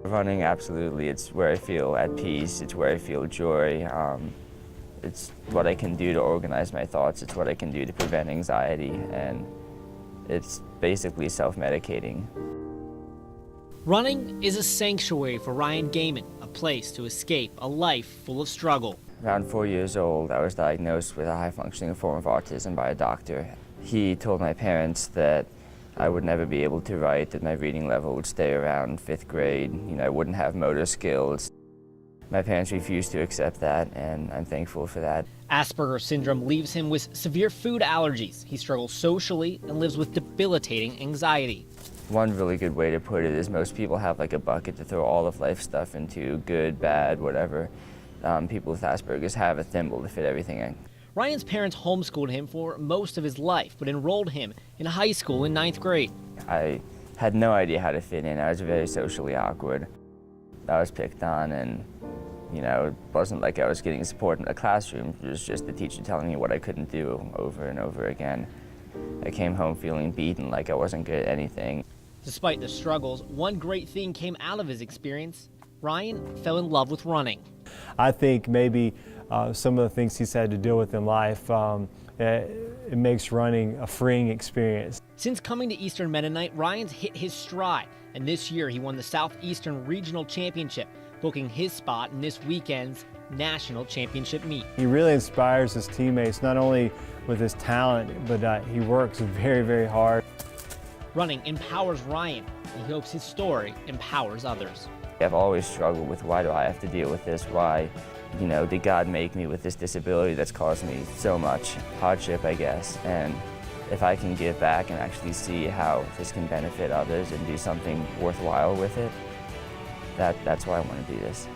Running, absolutely. It's where I feel at peace. It's where I feel joy. It's what I can do to organize my thoughts. It's what I can do to prevent anxiety. And it's basically self-medicating. Running is a sanctuary for Ryan Gaiman, a place to escape a life full of struggle. Around 4 years old, I was diagnosed with a high-functioning form of autism by a doctor. He told my parents that I would never be able to write, that my reading level would stay around 5th grade, I wouldn't have motor skills. My parents refused to accept that, and I'm thankful for that. Asperger's syndrome leaves him with severe food allergies. He struggles socially and lives with debilitating anxiety. One really good way to put it is most people have like a bucket to throw all of life's stuff into, good, bad, whatever. People with Asperger's have a thimble to fit everything in. Ryan's parents homeschooled him for most of his life, but enrolled him in high school in 9th grade. I had no idea how to fit in. I was very socially awkward. I was picked on, and it wasn't like I was getting support in the classroom. It was just the teacher telling me what I couldn't do over and over again. I came home feeling beaten, like I wasn't good at anything. Despite the struggles, one great thing came out of his experience. Ryan fell in love with running. I think maybe some of the things he's had to deal with in life, it makes running a freeing experience. Since coming to Eastern Mennonite, Ryan's hit his stride, and this year he won the Southeastern Regional Championship, booking his spot in this weekend's National Championship meet. He really inspires his teammates, not only with his talent, but he works very, very hard. Running empowers Ryan, and he hopes his story empowers others. I've always struggled with, why do I have to deal with this? Why, did God make me with this disability that's caused me so much hardship, I guess? And if I can give back and actually see how this can benefit others and do something worthwhile with it, that's why I want to do this.